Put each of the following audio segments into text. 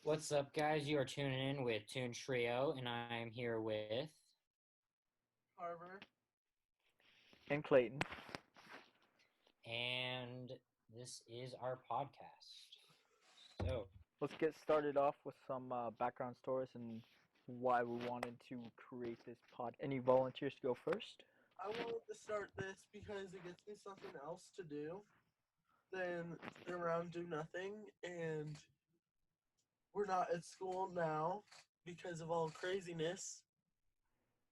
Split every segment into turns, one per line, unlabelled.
What's up, guys? You are tuning in with Tune Trio, and I'm here with.
Harbor.
And Clayton.
And this is our podcast. So,
Let's get started off with some background stories and why we wanted to create this pod. Any volunteers to go first?
I wanted to start this because it gets me something else to do than sit around do nothing, and we're not at school now because of all craziness.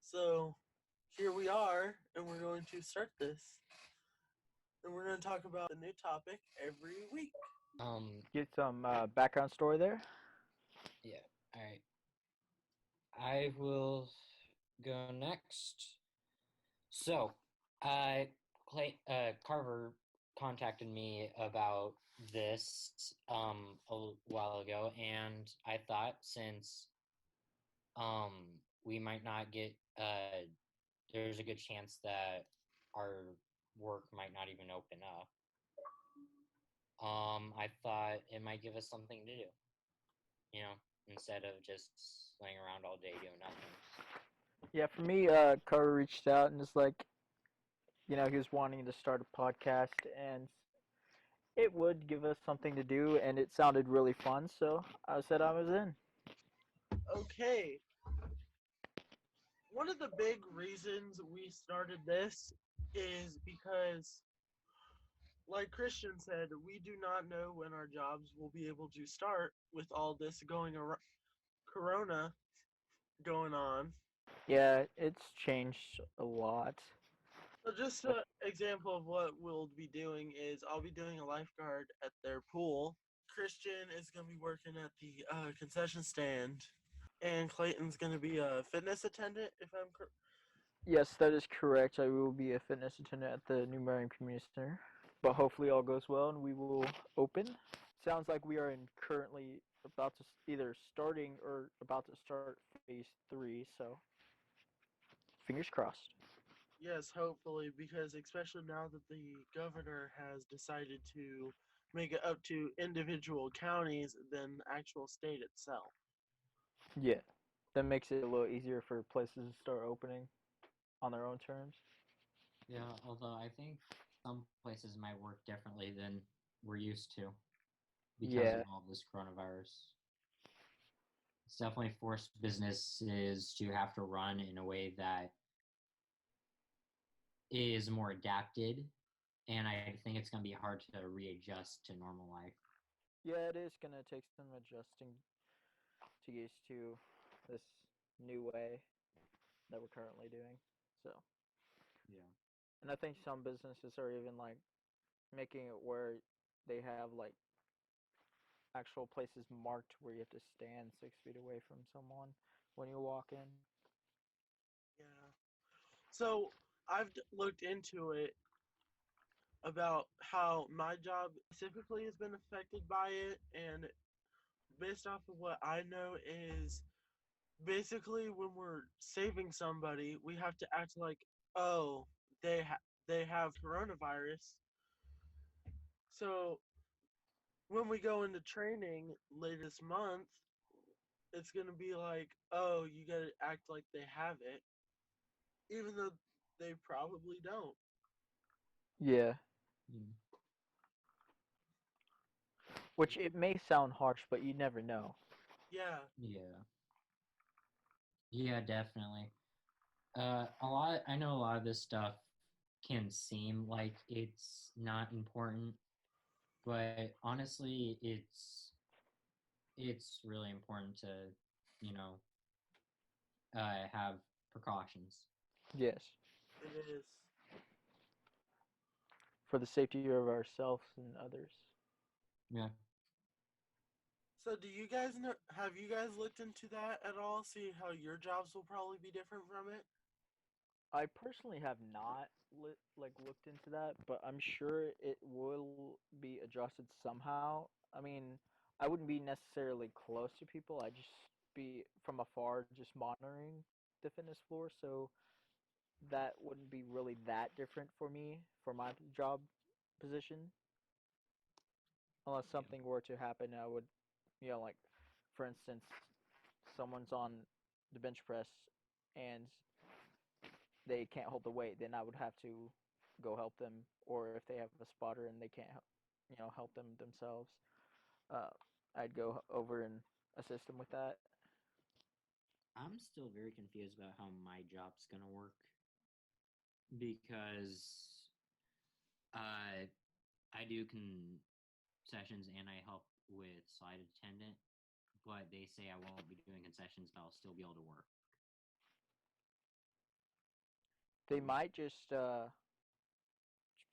So here we are, and we're going to start this, and we're going to talk about a new topic every week.
um,
Get some background story there.
yeah, all right. I will go next. So, Carver contacted me about this a while ago, and I thought since um we might not get there's a good chance that our work might not even open up. I thought it might give us something to do, you know, instead of just laying around all day doing nothing.
Yeah, for me, Carter reached out and was like, he was wanting to start a podcast and it would give us something to do and it sounded really fun, so I said I was in.
Okay, one of the big reasons we started this is because, like Christian said, we do not know when our jobs will be able to start with all this going around, Corona going on.
Yeah, it's changed a lot.
So just
With
an example of what we'll be doing is I'll be doing a lifeguard at their pool. Christian is going to be working at the concession stand, and Clayton's going to be a fitness attendant. If I'm correct.
Yes, that is correct. I will be a fitness attendant at the New Marion Community Center. But hopefully all goes well and we will open. Sounds like we are in currently about to either starting or about to start phase 3, so fingers crossed.
Yes, hopefully, because especially now that the governor has decided to make it up to individual counties than the actual state itself.
Yeah, that makes it a little easier for places to start opening on their own terms.
Yeah, although I think some places might work differently than we're used to because of
Yeah,
all this coronavirus. It's definitely forced businesses to have to run in a way that is more adapted, and I think it's going to be hard to readjust to normal life.
yeah, it is gonna take some adjusting to get used to this new way that we're currently doing. So,
Yeah.
and I think some businesses are even like making it where they have like actual places marked where you have to stand 6 feet away from someone when you walk in.
Yeah. So I've looked into it about how my job specifically has been affected by it, and based off of what I know is basically when we're saving somebody, we have to act like, oh, they have coronavirus. So when we go into training later this month, it's gonna be like, oh, you gotta act like they have it, even though they probably don't.
Yeah,
Mm.
which it may sound harsh, but you never know.
Yeah,
Yeah. Yeah, definitely. I know a lot of this stuff can seem like it's not important, but honestly, it's really important to, you know, have precautions.
Yes,
it is.
for the safety of ourselves and others.
Yeah.
So do you guys know? Have you guys looked into that at all? See how your jobs will probably be different from it?
I personally have not looked into that, but I'm sure it will be adjusted somehow. I mean, I wouldn't be necessarily close to people. I'd just be from afar, just monitoring the fitness floor. So that wouldn't be really that different for me for my job position, unless
Yeah.
something were to happen. I would, like for instance, someone's on the bench press and they can't hold the weight, then I would have to go help them. Or if they have a spotter and they can't, help them themselves, uh, I'd go over and assist them with that.
I'm still very confused about how my job's gonna work because uh, I do concessions and I help with slide attendant, but they say I won't be doing concessions, but I'll still be able to work.
They might just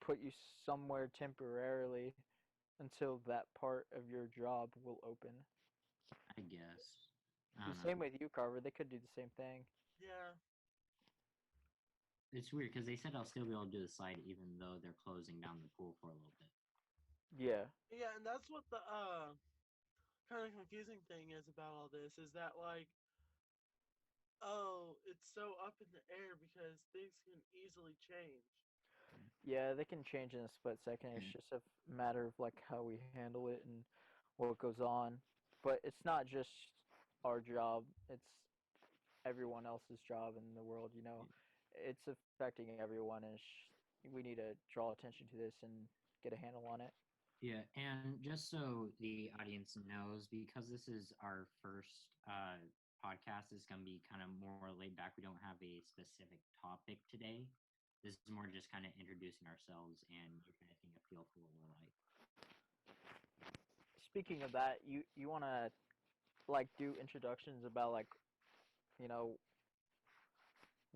put you somewhere temporarily until that part of your job will open.
I guess. I
The
don't know.
same with you, Carver. They could do the same thing.
Yeah.
It's weird because they said I'll still be able to do the slide even though they're closing down the pool for a little bit.
Yeah.
Yeah, and that's what the kind of confusing thing is about all this is that like, oh, it's so up in the air because things can easily change.
Yeah, they can change in a split second. It's
Yeah.
just a matter of like how we handle it and what goes on. But it's not just our job. It's everyone else's job in the world, you know. It's affecting everyone, and we need to draw attention to this and get a handle on it.
Yeah, and just so the audience knows, because this is our first podcast, it's going to be kind of more laid back. We don't have a specific topic today. This is more just kind of introducing ourselves, and you're kind of getting a feel for what we're like.
Speaking of that, you want to like do introductions about like, you know,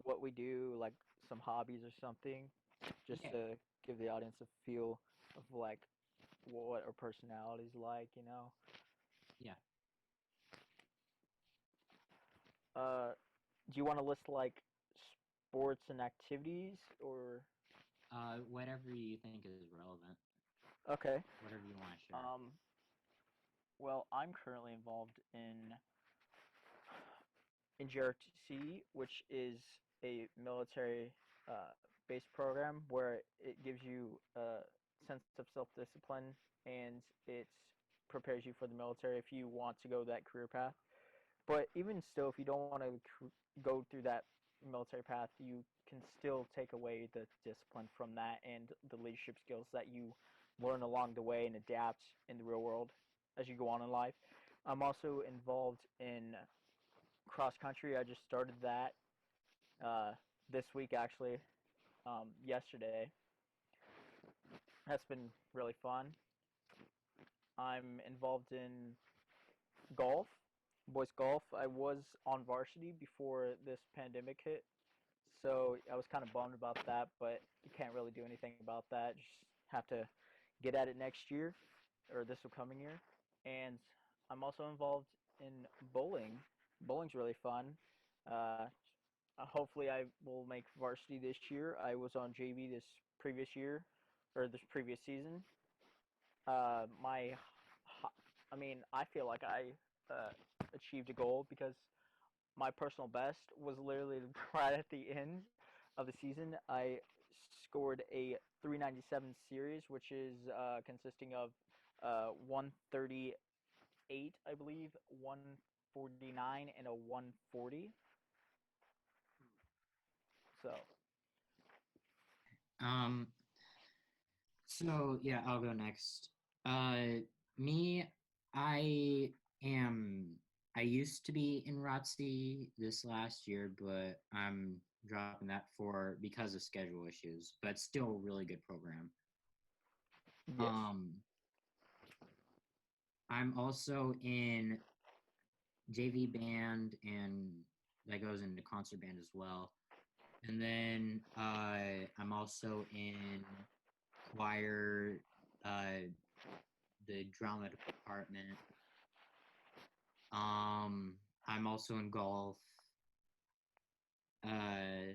what we do, like some hobbies or something, just
Yeah,
to give the audience a feel of like what our personalities like, you know.
yeah.
Do you want to list like sports and activities or
Whatever you think is relevant,
okay?
whatever you want to share.
Well, I'm currently involved in GRTC, which is a military based program where it gives you a sense of self discipline and it prepares you for the military if you want to go that career path. But even still, if you don't want to go through that military path, you can still take away the discipline from that and the leadership skills that you learn along the way and adapt in the real world as you go on in life. I'm also involved in cross country. I just started that uh, this week, actually, yesterday. That's been really fun. I'm involved in golf, boys golf. I was on varsity before this pandemic hit, so I was kind of bummed about that, but you can't really do anything about that. Just have to get at it next year or this upcoming year. And I'm also involved in bowling. Bowling's really fun. Uh, Hopefully, I will make varsity this year. I was on JV this previous year or this previous season. My, I mean, I feel like I achieved a goal because my personal best was literally right at the end of the season. I scored a 397 series, which is consisting of 138, I believe, 149, and a 140. So,
Um, so yeah, I'll go next. Me, I am. I used to be in ROTC this last year, but I'm dropping that for because of schedule issues. But still, a really good program.
yes.
Um, I'm also in JV band, and that goes into concert band as well. And then I'm also in choir, uh, the drama department. I'm also in golf. Uh,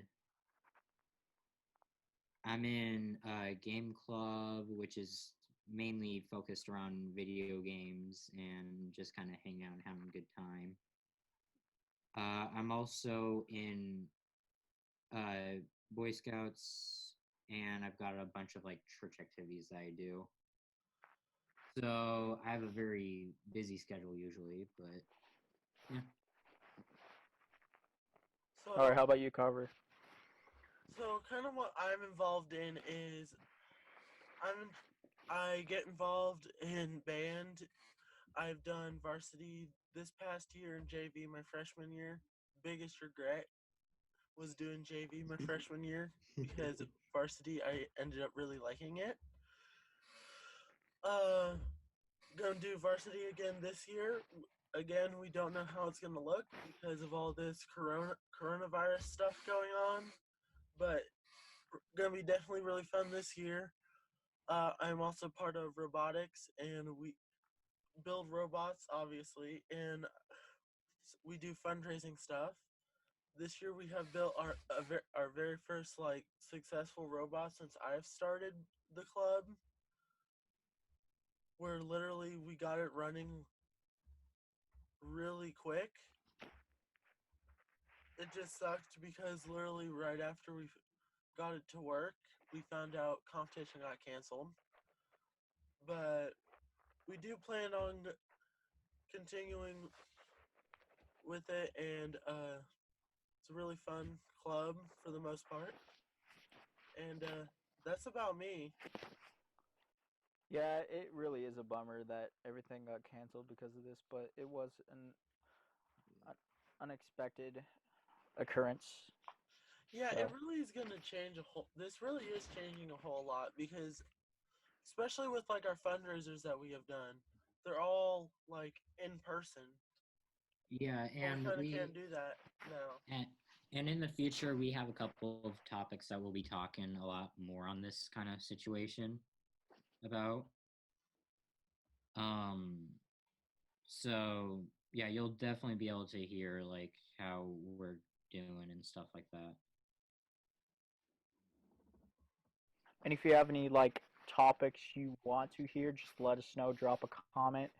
I'm in a game club, which is mainly focused around video games and just kind of hanging out and having a good time. I'm also in Boy Scouts, and I've got a bunch of like church activities that I do. So I have a very busy schedule usually, but Yeah.
All right,
So,
how about you, Carver?
kind of what I'm involved in is I'm I get involved in band. I've done varsity this past year and JV my freshman year. Biggest regret was doing JV my freshman year because varsity I ended up really liking it. Uh, gonna do varsity again this year. Again, we don't know how it's gonna look because of all this coronavirus stuff going on, but gonna be definitely really fun this year. I'm also part of robotics, and we build robots, obviously, and we do fundraising stuff. This year, we have built our very first like successful robot since I've started the club. Where literally we got it running really quick. It just sucked because literally right after we got it to work, we found out competition got canceled. But we do plan on continuing with it, and it's a really fun club for the most part. And that's about me.
Yeah, it really is a bummer that everything got canceled because of this, but it was an unexpected occurrence.
Yeah, it
So,
really is gonna change a whole. This really is changing a whole lot because, especially with like our fundraisers that we have done, they're all like in person.
Yeah,
Well, we
and
kind of
we
can't do that now.
and, and in the future we have a couple of topics that we'll be talking a lot more on this kind of situation about. Um so yeah, you'll definitely be able to hear like how we're doing and stuff like that.
and if you have any like topics you want to hear, just let us know. Drop a comment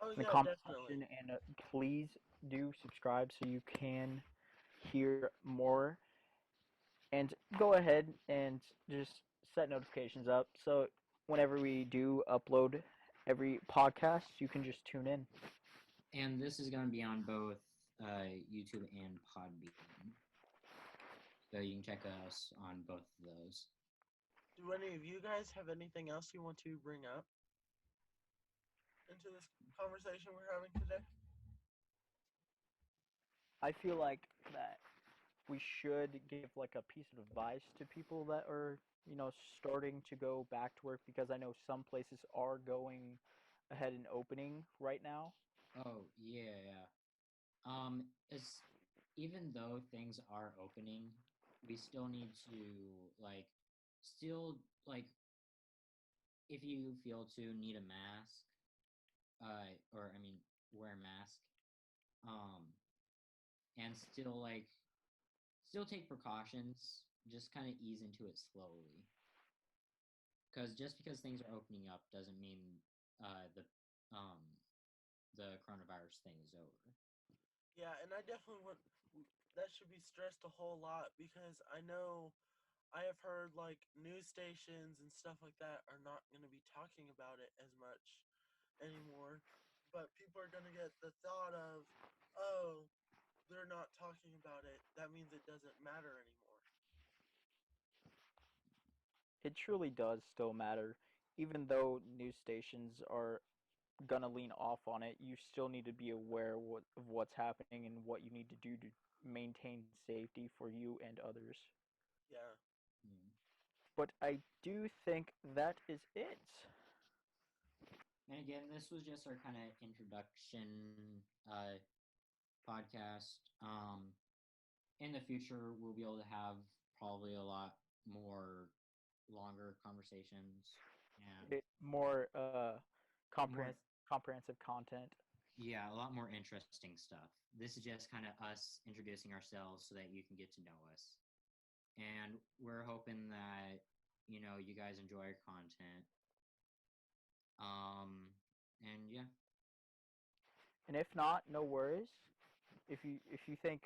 Oh
in the
yeah,
comment
definitely.
section, and please do subscribe so you can hear more. And go ahead and just set notifications up so whenever we do upload every podcast, you can just tune in.
And this is going to be on both YouTube and Podbean. So you can check us on both of those.
Do any of you guys have anything else you want to bring up into this conversation we're having today?
I feel like that we should give like a piece of advice to people that are, starting to go back to work because I know some places are going ahead and opening right now.
Oh, yeah, yeah. It's even though things are opening, we still need to like still like if you feel to need a mask, or I mean wear a mask, um, and still take precautions, just kind of ease into it slowly. Because just because things are opening up doesn't mean uh the um the coronavirus thing is over.
Yeah, and I definitely want that should be stressed a whole lot because I know I have heard like news stations and stuff like that are not going to be talking about it as much anymore. But people are going to get the thought of, oh, they're not talking about it. That means it doesn't matter anymore.
It truly does still matter. Even though news stations are gonna lean off on it, you still need to be aware of what's happening and what you need to do to maintain safety for you and others.
Yeah.
Mm.
But I do think that is it.
And again, this was just our kind of introduction podcast. In the future, we'll be able to have probably a lot more longer conversations and
More
more,
comprehensive content.
yeah, a lot more interesting stuff. This is just kind of us introducing ourselves so that you can get to know us. And we're hoping that, you guys enjoy our content. And yeah.
And if not, no worries. If you think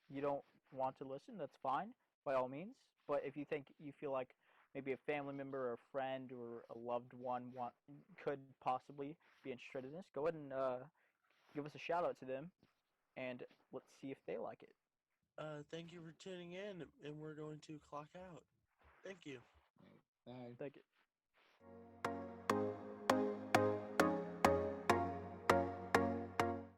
you don't want to listen, that's fine by all means. But if you think you feel like maybe a family member or a friend or a loved one could possibly be interested in this, go ahead and give us a shout out to them. and let's see if they like it.
Thank you for tuning in, and we're going to clock out. Thank you.
All right, bye.
Thank you.